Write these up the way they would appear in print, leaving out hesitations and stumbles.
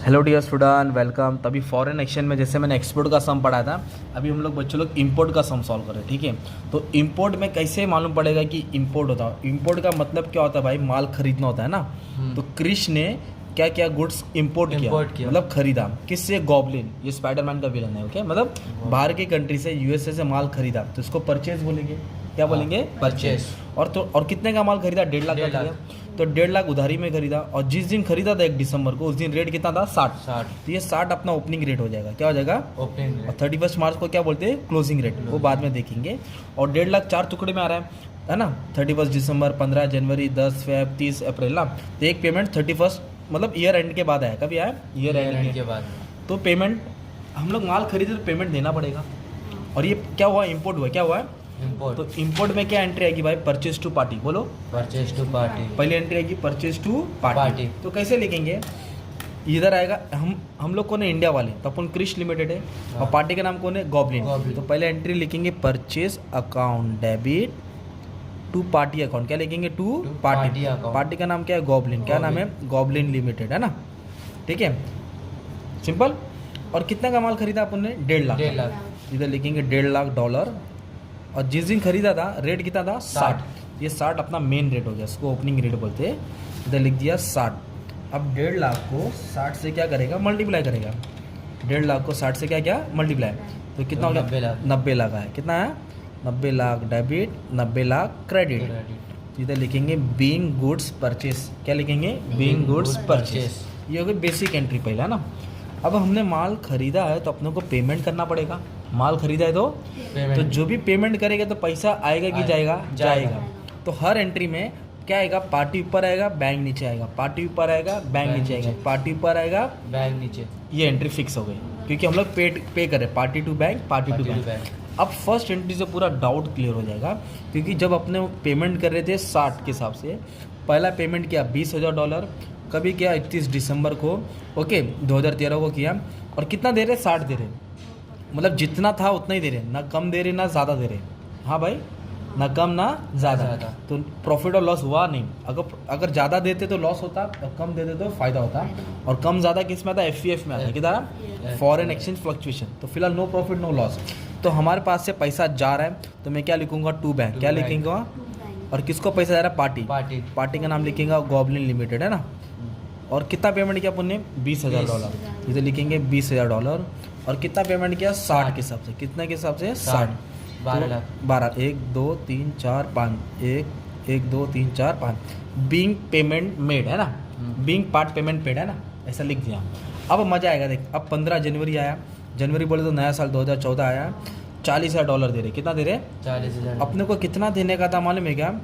Hello dear student, welcome. तभी foreign exchange में जैसे मैंने एक्सपोर्ट का सम पढ़ा था, अभी हम लोग बच्चों लोग इंपोर्ट का सम सॉल्व करें। ठीक है, तो इंपोर्ट में कैसे मालूम पड़ेगा कि इंपोर्ट होता है। इंपोर्ट का मतलब क्या होता है भाई, माल खरीदना होता है ना। तो क्रिश ने क्या क्या गुड्स इंपोर्ट किया, मतलब खरीदा। किससे? गॉबलिन, ये स्पाइडरमैन का विलन है। ओके, मतलब बाहर की कंट्री से, यूएसए से माल खरीदा, तो इसको परचेज बोलेंगे। क्या बोलेंगे? परचेज। और कितने का माल खरीदा? 1.5 लाख का खरीदा। तो 1.5 लाख उधारी में खरीदा, और जिस दिन खरीदा था 1 दिसंबर को, उस दिन रेट कितना था? 60। तो ये 60 अपना ओपनिंग रेट हो जाएगा। क्या हो जाएगा? Opening rate. और 31 मार्च को क्या बोलते हैं? Closing rate. वो बाद में देखेंगे। और 1.5 लाख 4 टुकड़े में आ रहा है ना। 31 दिसंबर, 15 जनवरी, 10 फेब, 30 अप्रैल ना। तो एक पेमेंट 31 मतलब ईयर एंड के बाद आया। कभी आया? ईयर एंड के बाद। तो पेमेंट, हम लोग माल खरीदे तो पेमेंट देना पड़ेगा। और ये क्या हुआ? इंपोर्ट हुआ। क्या हुआ? इंपोर्ट। तो इंपोर्ट में क्या एंट्री आएगी भाई? Purchase to party. बोलो, परचेज टू पार्टी। पहले एंट्री आएगी परचेज टू पार्टी। तो कैसे लिखेंगे? इधर आएगा, हम लोग कौन है? इंडिया वाले, तो अपन क्रिश लिमिटेड है। और पार्टी का नाम कौन है? गॉबलिन। तो पहले एंट्री लिखेंगे purchase account debit to party account. क्या लिखेंगे? To party. पार्टी का नाम क्या है? गॉबलिन। क्या नाम है? गॉबलिन लिमिटेड, है ना। ठीक है, सिंपल। और कितना का माल खरीदा अपन ने? 1.5 लाख। इधर लिखेंगे 1.5 लाख डॉलर। और जिस दिन खरीदा था रेट कितना था? 60। ये 60 अपना मेन रेट हो गया, इसको ओपनिंग रेट बोलते हैं। इधर लिख दिया 60। अब 1.5 लाख को 60 से क्या करेगा? मल्टीप्लाई करेगा। 1.5 लाख को 60 से क्या क्या? मल्टीप्लाई। तो कितना हो गया? 90 लाख है। कितना है? 90 लाख डेबिट, 90 लाख क्रेडिट। इधर लिखेंगे बीइंग गुड्स परचेस। क्या लिखेंगे? Being goods purchase. ये हो गई बेसिक एंट्री पहला ना। अब हमने माल खरीदा है तो अपने को पेमेंट करना पड़ेगा। माल खरीदा है तो जो भी पेमेंट करेगा तो पैसा आएगा कि जाएगा? जाएगा। तो हर एंट्री में क्या आएगा? पार्टी ऊपर आएगा, बैंक नीचे आएगा। पार्टी ऊपर आएगा, बैंक नीचे आएगा। पार्टी ऊपर आएगा, बैंक नीचे। ये एंट्री फिक्स हो गई, क्योंकि हम लोग पे कर रहे हैं party to bank, party to bank. अब फर्स्ट एंट्री से पूरा डाउट क्लियर हो जाएगा, क्योंकि जब अपने पेमेंट कर रहे थे 60 के हिसाब से, पहला पेमेंट किया $20,000। कभी किया? 31 दिसंबर को। ओके, 2013 को किया। और कितना दे रहे? 60 दे रहे। मतलब जितना था उतना ही दे रहे, ना कम दे रहे ना ज़्यादा दे रहे। हाँ भाई, ना कम ना ज़्यादा। तो प्रॉफिट और लॉस हुआ नहीं। अगर ज़्यादा देते तो लॉस होता, और कम देते तो फ़ायदा होता। और कम ज़्यादा किस में आता? FEF में आता है। किधर? Foreign exchange fluctuation. तो फिलहाल नो प्रॉफिट नो लॉस। तो हमारे पास से पैसा जा रहा है, तो मैं क्या लिखूंगा? To bank. क्या लिखूंगा? और किसको पैसा जा रहा है? पार्टी। पार्टी का नाम लिखेंगे गॉबलिन लिमिटेड, है ना। और कितना पेमेंट किया अपन ने? $20,000। इधर लिखेंगे $20,000। और कितना पेमेंट किया? 60 के हिसाब से। कितने के हिसाब से? 60। 12 लाख। 12। 1 2 3 4 5। 1 2 3 4 5। बीइंग पेमेंट मेड, है ना। बीइंग पार्ट पेमेंट पेड, है ना। ऐसा लिख दिया। अब मजा आएगा। देख, अब 15 जनवरी आया। जनवरी बोले तो नया साल 2014 आया। $40,000 दे रहे। कितना दे रहे? 40,000। अपने को कितना देने का था मालूम है क्या?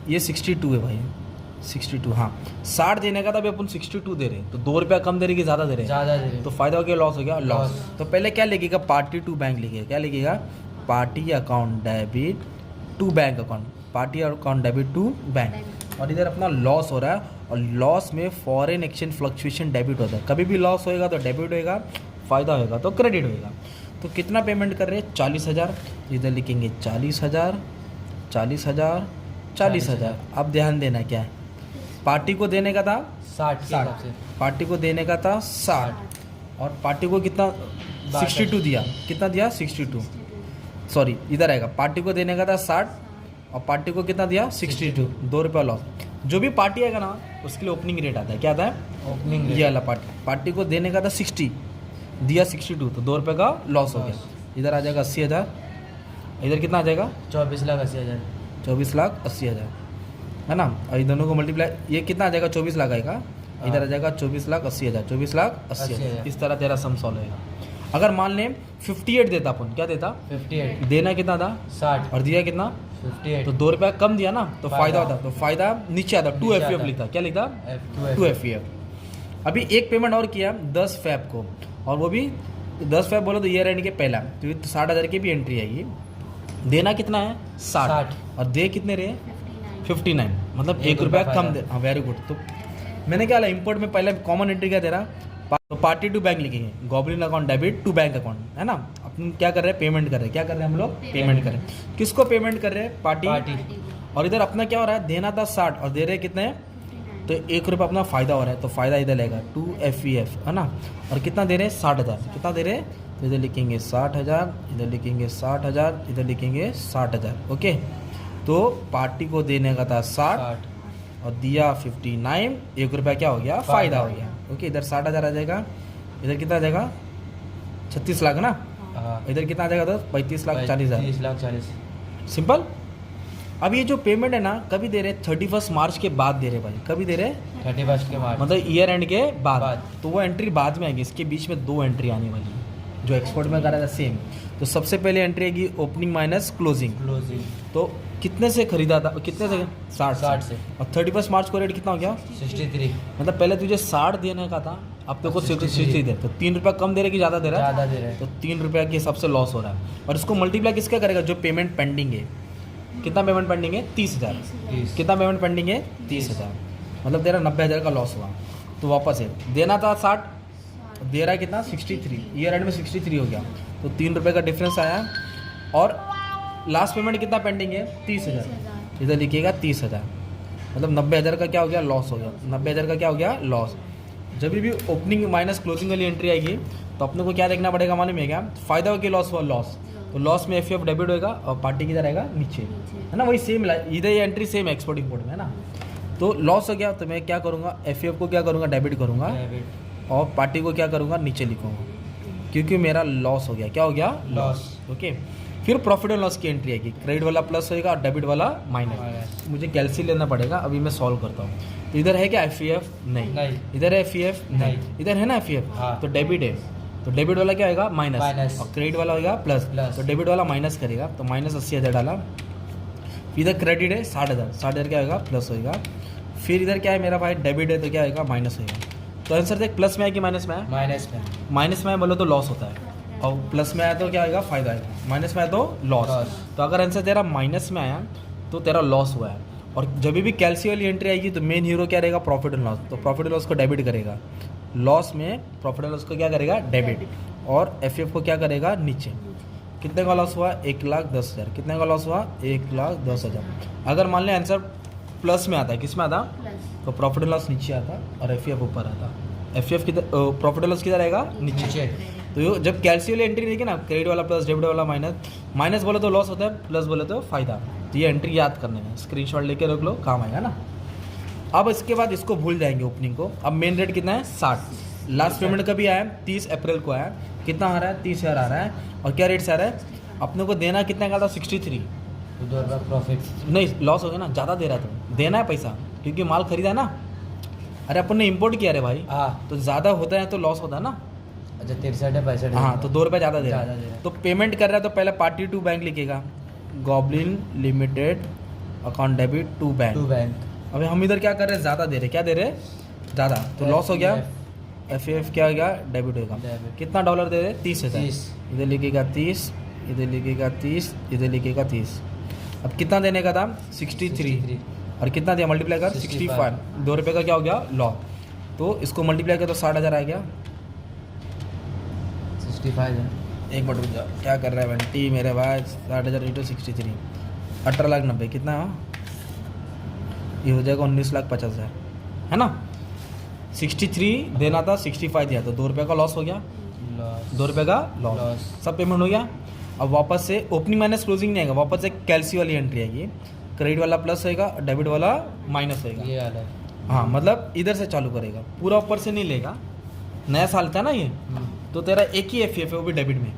ये 62 है भाई, 62। हाँ, 60 देने का था, अभी अपन 62 दे रहे हैं। तो ₹2 कम दे रहे कि ज़्यादा दे रहे? ज़्यादा दे रहे। तो फायदा हो गया, लॉस हो गया? लॉस। तो पहले क्या लिखेगा? पार्टी टू बैंक लिखेगा। क्या लिखेगा? Party account debit to bank account. Party account debit to bank. और इधर अपना लॉस हो रहा है, और लॉस में फॉरेन एक्सचेंज फ्लक्चुएशन डेबिट होता है। कभी भी लॉस होएगा तो डेबिट होएगा, फायदा होएगा तो क्रेडिट होएगा। तो कितना पेमेंट कर रहे हैं? 40,000। इधर लिखेंगे 40,000, 40,000, 40,000। अब ध्यान देना क्या है? पार्टी को देने का था 60। पार्टी को देने का था 60। और पार्टी को कितना? 62 दिया। कितना दिया? 62। सॉरी, इधर आएगा। पार्टी को देने का था 60, और पार्टी को कितना दिया? 62। ₹2 लॉस। जो भी पार्टी आएगा ना, उसके लिए ओपनिंग रेट आता है। क्या आता है? Opening rate. ये वाला पार्टी को देने का था 60, दिया 62, तो ₹2 का लॉस हो गया। इधर आ जाएगा 80,000। इधर कितना आ जाएगा? 24,80,000। 24,80,000, है ना। और इन दोनों को मल्टीप्लाई, ये कितना आ जाएगा? 24 लाख आएगा। इधर आ जाएगा 24,80,000। 24,80,000। इस तरह तेरा सम सॉल्व होगा। अगर मान लें 58 देता अपन, क्या देता? 58। देना कितना था? 60। और दिया कितना? 58। तो ₹2 कम दिया ना, तो फायदा होता। तो फायदा नीचे आता, 2 FEF लिखता। क्या लिखता? 2 FEF। अभी एक पेमेंट और किया 10 फेब को, और वो भी 10 फेब बोलो तो ईयर एंड के पहला, तो 60,000 की भी एंट्री आएगी। देना कितना है? 60। और दे कितने रहे? 59। मतलब ₹1 कम दे। हाँ, वेरी गुड। तो मैंने क्या इंपोर्ट में पहले कॉमन एंट्री क्या दे रहा? तो पार्टी टू बैंक लिखेंगे, goblin account debit to bank account, है ना। अपन क्या कर रहे हैं? पेमेंट कर रहे हैं। क्या कर रहे हैं हम लोग? पेमेंट कर रहे हैं। किसको पेमेंट कर रहे हैं? पार्टी। और इधर अपना क्या हो रहा है? देना था 60 और दे रहे कितने? तो 1 रुपये अपना फ़ायदा हो रहा है, तो फ़ायदा इधर लेगा 2 FEF, है ना। और कितना दे रहे हैं 60,000, कितना दे रहे हैं, तो इधर लिखेंगे 60,000, इधर लिखेंगे 60,000, इधर लिखेंगे 60,000। ओके, तो पार्टी को देने का था 60 और दिया 59, 1 रुपया क्या हो गया, फ़ायदा हो गया। ओके, इधर 60,000 आ जाएगा, इधर कितना आ जाएगा 36 लाख ना, इधर कितना आ जाएगा, तो 35 लाख 40,000, 30 लाख 40। सिंपल। अब ये जो पेमेंट है ना कभी दे रहे 31 मार्च के बाद दे रहे भाई, कभी दे रहे 31 के मार्च, मतलब ईयर एंड के बाद, बाद। तो वो एंट्री बाद में आएगी, इसके बीच में 2 एंट्री आने वाली है जो एक्सपोर्ट में करा था सेम। तो सबसे पहले एंट्री आएगी ओपनिंग माइनस क्लोजिंग, तो कितने से खरीदा था, कितने से 60 से, और 31 मार्च को रेट कितना हो गया 63, मतलब पहले तुझे 60 देने का था, अब तेरे को 63 दे, तो 3 रुपया कम दे रहे कि ज़्यादा दे रहा है, ज़्यादा दे रहे हैं। तो 3 रुपया के हिसाब से लॉस हो रहा है। और इसको मल्टीप्लाई किसका करेगा, जो पेमेंट पेंडिंग है, कितना पेमेंट पेंडिंग है 30,000, 30, कितना पेमेंट पेंडिंग है 30,000, मतलब तेरा 90,000 का लॉस हुआ। तो वापस है, देना था 60, दे रहा है कितना 63, ईयर एंड में 63 हो गया, तो 3 रुपये का डिफरेंस आया। और लास्ट पेमेंट कितना पेंडिंग है 30,000, इधर लिखिएगा 30,000, मतलब 90,000 का क्या हो गया, लॉस हो गया, 90,000 का क्या हो गया, लॉस। जब भी ओपनिंग माइनस क्लोजिंग वाली एंट्री आएगी तो अपने को क्या देखना पड़ेगा, मालूम है क्या, फ़ायदा हो कि लॉस हुआ, लॉस, तो लॉस में FEF डेबिट होएगा और पार्टी किधर आएगा नीचे, है ना, वही सेम इधर ये एंट्री सेम एक्सपोर्ट इंपोर्ट में, है ना। तो लॉस हो गया तो मैं क्या करूँगा, FEF को क्या करूँगा, डेबिट करूँगा, और पार्टी को क्या करूँगा, नीचे लिखूँगा, क्योंकि मेरा लॉस हो गया, क्या हो गया, लॉस। ओके, फिर प्रॉफिट एंड लॉस की एंट्री आएगी, क्रेडिट वाला प्लस होएगा और डेबिट वाला माइनस। मुझे कैलसी लेना पड़ेगा, अभी मैं सॉल्व करता हूँ। तो इधर है क्या FEF, नहीं, इधर है FEF, नहीं, इधर है ना FEF, तो डेबिट है, तो डेबिट वाला क्या होगा, माइनस, और क्रेडिट वाला होगा प्लस, तो डेबिट वाला माइनस करेगा, तो माइनस 80,000 डाला। इधर क्रेडिट है 60,000, 60,000 क्या होगा, प्लस होगा। फिर इधर क्या है मेरा भाई, डेबिट है, तो क्या होगा, माइनस होगा। तो आंसर देख, प्लस में है कि माइनस में है, माइनस में है बोलो तो लॉस होता है, और प्लस में आया तो क्या आएगा, फायदा आएगा, माइनस में आया तो लॉस। तो अगर आंसर तेरा माइनस में आया तो तेरा लॉस हुआ है। और जब भी कैलसी वाली एंट्री आएगी तो मेन हीरो क्या रहेगा, प्रॉफिट एंड लॉस, तो प्रॉफिट एंड लॉस को डेबिट करेगा, लॉस में प्रॉफिट एंड लॉस को क्या करेगा, डेबिट, और FEF को क्या करेगा, नीचे। कितने का लॉस हुआ, 1,10,000, कितने का लॉस हुआ, 1,10,000। अगर मान लें आंसर प्लस में आता है, किस में आता, तो प्रॉफिट एंड लॉस नीचे आता और FEF ऊपर आता। FEF किधर, प्रॉफिट एंड लॉस किधर आएगा, नीचे। तो जब कैलसी वाली एंट्री देखिए ना, क्रेडिट वाला प्लस, डेबिट वाला माइनस, माइनस बोले तो लॉस होता है, प्लस बोले तो फायदा। तो ये एंट्री याद करने में, स्क्रीनशॉट लेके रख लो, काम आएगा ना। अब इसके बाद इसको भूल जाएंगे ओपनिंग को। अब मेन रेट कितना है 60, लास्ट पेमेंट कभी आया 30 अप्रैल को आया, कितना आ रहा है 30,000 आ रहा है, और क्या रेट से आ रहा है, अपने को देना कितना का था 63, तो 2 रुपये प्रॉफिट, नहीं लॉस हो गया ना, ज़्यादा दे रहा था, देना है पैसा क्योंकि माल खरीदा है ना, अरे अपन ने इम्पोर्ट किया रे भाई, हाँ, तो ज़्यादा होता है तो लॉस होता है ना। अच्छा 63 है 65, हाँ, तो 2 रुपये ज़्यादा दे रहा ज़्यादा दे रहा है, है। तो पेमेंट कर रहा है तो पहले पार्टी टू बैंक लिखेगा, goblin limited account debit to bank. अभी हम इधर क्या कर रहे हैं, ज़्यादा दे रहे, क्या दे रहे ज़्यादा, तो लॉस हो गया, FEF क्या हो गया, डेबिट होगा। कितना डॉलर दे रहे, 30,000, इधर लिखेगा 30, इधर लिखेगा 30, इधर लिखेगा 30। अब कितना देने का था 63, और कितना दिया, मल्टीप्लाई कर 65, 2 रुपये का क्या हो गया, लॉ, तो इसको मल्टीप्लाई कर तो 60,000 आ गया। 65 है, एक मिनट रुक जा, क्या कर रहा है बंटी मेरे भाई, 60,000 इंटू 63, 18,90,000, कितना है, ये हो जाएगा 19,50,000, है ना। 63 देना था, 65 दिया, तो 2 रुपये का लॉस हो गया, 2 रुपये का लॉस, सब पेमेंट हो गया। अब वापस से ओपनिंग माइनस क्लोजिंग नहीं आएगा, वापस से कैलसी वाली एंट्री आएगी, क्रेडिट वाला प्लस होएगा, डेबिट वाला माइनस होएगा, ये वाला है। हाँ, मतलब इधर से चालू करेगा, पूरा ऊपर से नहीं लेगा, नया साल था ना ये, तो तेरा एक ही FEF है वो भी डेबिट में,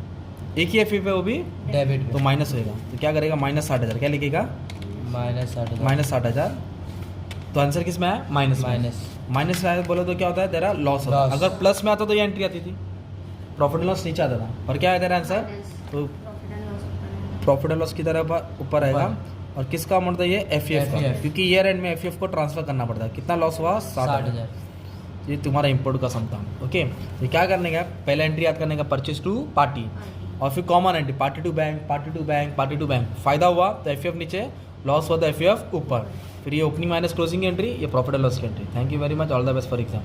एक ही FEF है वो भी डेबिट, तो माइनस होएगा, तो क्या करेगा, -60,000, क्या लिखेगा, -60,000। तो आंसर किस में है, माइनस में आया बोलो तो क्या होता है, तेरा लॉस होता है। अगर प्लस में आता तो ये एंट्री आती थी, प्रॉफिट एंड लॉस नीचे आता था, और क्या है तेरा आंसर, तो प्रॉफिट एंड लॉस की तरह ऊपर आएगा, और किसका अमाउंट था ये, FEF का, क्योंकि ईयर एंड में FEF को ट्रांसफर करना पड़ता है। कितना लॉस हुआ, 60,000। ये तुम्हारा इंपोर्ट का सम था। ओके, तो क्या करने का, पहला एंट्री याद करने का, परचेज टू पार्टी, और फिर common entry, party to bank, party to bank, party to bank. फायदा हुआ तो FEF नीचे, लॉस हुआ तो FEF ऊपर, फिर ये ओपनिंग माइनस क्लोजिंग एंट्री, ये प्रॉफिट एंड लॉस की entry. Thank you very much, all the best for exam.